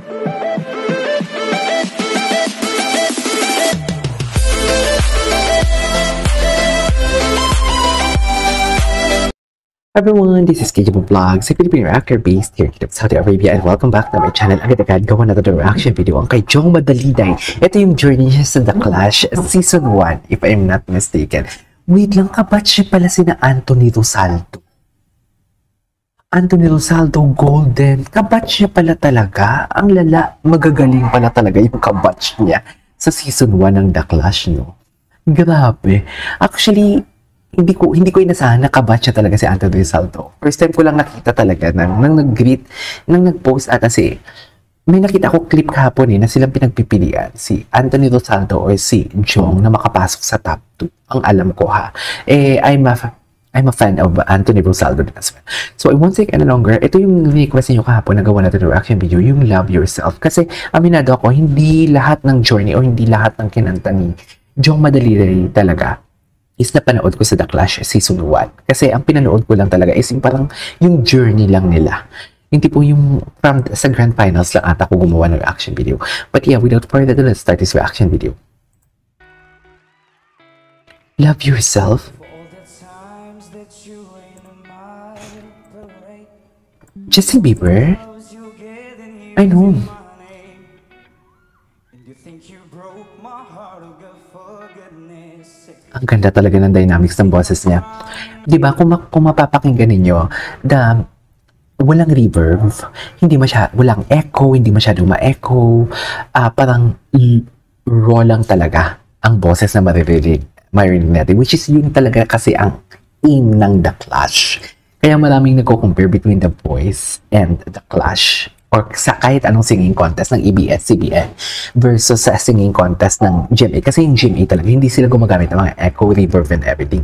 Everyone, this is KJ Vlogs, a Filipino actor based here in Saudi Arabia, and welcome back to my channel. Agad-agad gawa na ito reaction video ang kay Jong Madaliday. Ito yung journey niya sa The Clash Season 1, if I'm not mistaken. Wait lang, kabatch niya pala sina Anthony Rosaldo. Anthony Rosaldo, Golden, kabatch niya pala talaga. Ang lala, magagaling pala talaga yung kabatch niya sa Season 1 ng The Clash, no? Grabe. Actually, hindi ko inasahan na kabatch siya talaga si Anthony Rosaldo. First time ko lang nakita talaga nang nag-greet, nang nag-post ata may nakita ko clip kahapon na silang pinagpipilian, si Anthony Rosaldo or si Jong na makapasok sa top 2. Ang alam ko ha. I'm a fan of Anthony Rosaldo as well. So I won't take any longer. Ito yung request niyo kahapon na gawa natin ng reaction video, yung Love Yourself. Kasi aminado ako, hindi lahat ng journey o hindi lahat ng kinanta ni Jong Madaliday talaga is napanood ko sa The Clash Season 1. Kasi ang pinanood ko lang talaga is yung parang yung journey lang nila. Hindi po yung sa grand finals lang ata ko gumawa ng reaction video. But yeah, without further ado, let's start this reaction video. Love Yourself? Justin Bieber? I know. Ang ganda talaga ng dynamics ng boses niya. Diba, kung mapapakinggan ninyo, walang reverb, walang echo, hindi masyadong ma-echo, parang raw lang talaga ang boses na maririnig natin, which is yun talaga kasi ang aim ng The Clash. Kaya maraming nagko-compare between The Voice and The Clash, or sa kahit anong singing contest ng ABS-CBN versus sa singing contest ng GMA. Kasi yung GMA talaga, hindi sila gumagamit ng mga echo, reverb, and everything.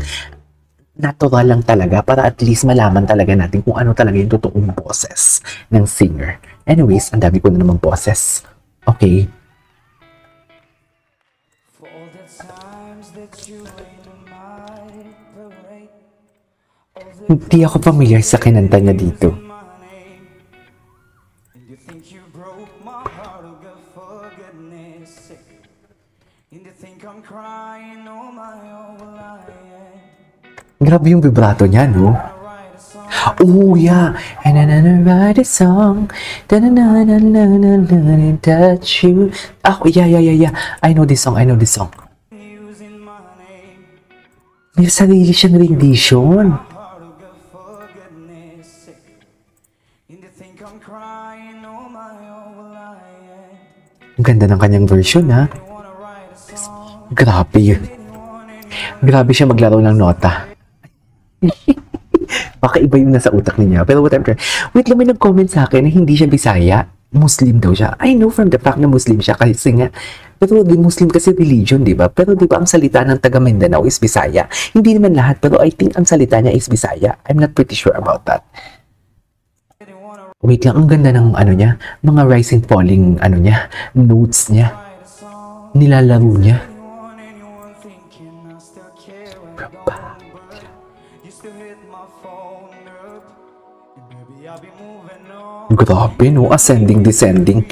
Natural lang talaga para at least malaman talaga natin kung ano talaga yung totoong boses ng singer. Anyways, ang dami ko na namang boses. Okay. Hindi ako familiar sa kinanta niya dito. Grabe yung vibrato niya, no? Oh, yeah. And then I write a song. Touch you. Oh, yeah. I know this song. May sarili siyang rendition. Ang ganda ng kanyang version, ha? Grabe. Grabe siya maglaro ng nota. Baka iba yung nasa utak niya. Pero whatever. Wait lang, may nag-comment sa akin na hindi siya Bisaya. Muslim daw siya. I know from the fact na Muslim siya kasi nga. Pero di Muslim kasi religion, di ba? Pero di ba ang salita ng taga Mindanao is Bisaya? Hindi naman lahat, pero I think ang salita niya is Bisaya. I'm not pretty sure about that. Wait lang, ang ganda ng niya, mga rising falling niya, notes niya. Nilalaro niya. Grabe, no? Ascending, descending.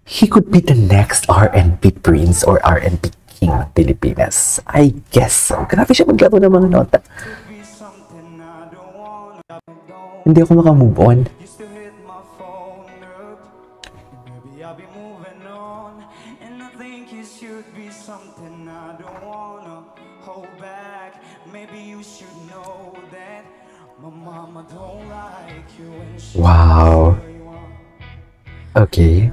He could be the next R&B prince or R&B king ng Pilipinas. I guess. Grabe siya maglaro ng mga nota. Hindi ako makamove on. Wow. Okay.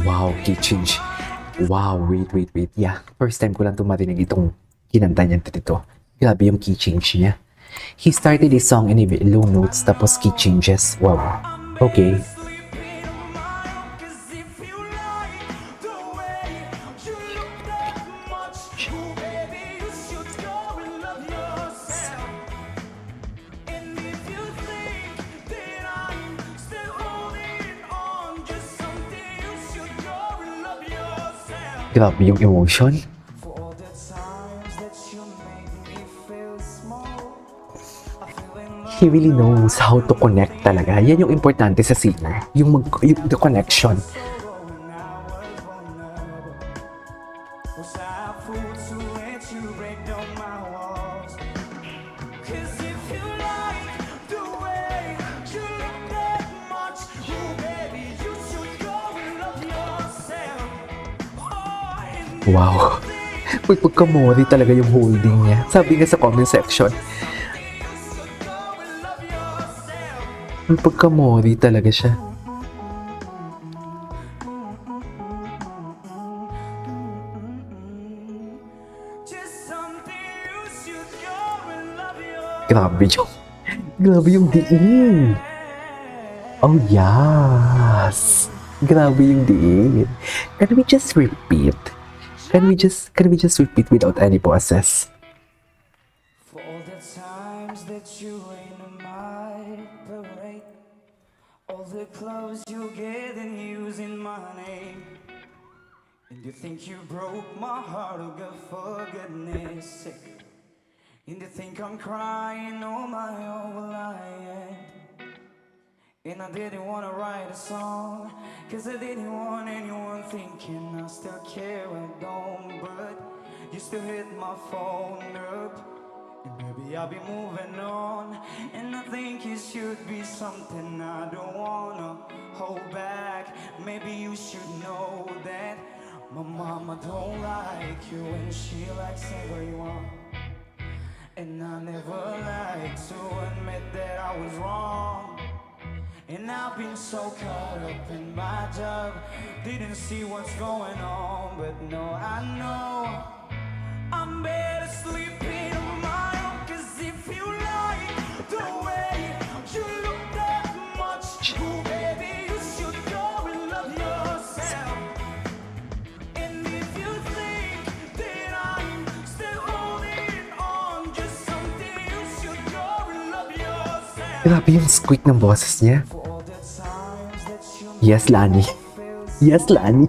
Wow, key change. Wow, wait. Yeah, first time ko lang marinig itong kinanta niya dito. Grabe yung key change niya. He started his song in low notes, tapos key changes. Wow. Okay. Grabe yung emotion. He really knows how to connect talaga. Yan yung importante sa singer. Yung the connection. Wow. May pagkamori talaga yung holding niya. Sabi nga sa comment section. May pagkamori talaga siya. Grabe yung... Grabe yung diin. Oh, yes. Grabe yung diin. Can we just repeat? Can we just repeat without any pauses? For all the times that you ain't in my parade, all the clothes you get and using my name, and you think you broke my heart, oh God, for goodness sake, and you think I'm crying on my own, well I ain't. And I didn't want to write a song, cause I didn't want anyone thinking I still care, I don't. But you still hit my phone up, and maybe I'll be moving on. And I think it should be something I don't wanna hold back. Maybe you should know that my mama don't like you, and she likes everyone. And I never like to admit that I was wrong. And I've been so caught up in my job, didn't see what's going on. But no, I know I'm better sleeping on my own. Cause if you like the way you look that much, oh baby, you should go and love yourself. And if you think that I'm still holding on, just something, you should go and love yourself. Grabe yung squeak ng boses niya. Yes, Lani. Yes, Lani.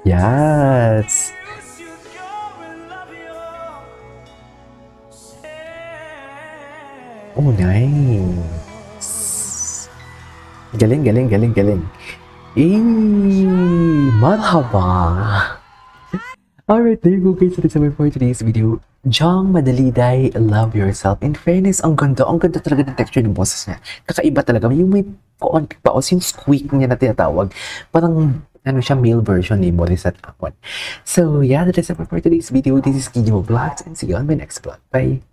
Yes. Oh, nice. Galing, galing, galing, galing. Marhaba. Alright, there you go guys. That's it for today's video. Jong Madaliday, Love Yourself. In fairness, ang ganda talaga ng texture ng boses niya. Kakaiba talaga. Yung may konti paos, yung squeak niya na tinatawag. Parang ano siya, male version ni Morissette Aquan. So yeah, that is it for today's video. This is Kino Vlogs and see you on my next vlog. Bye!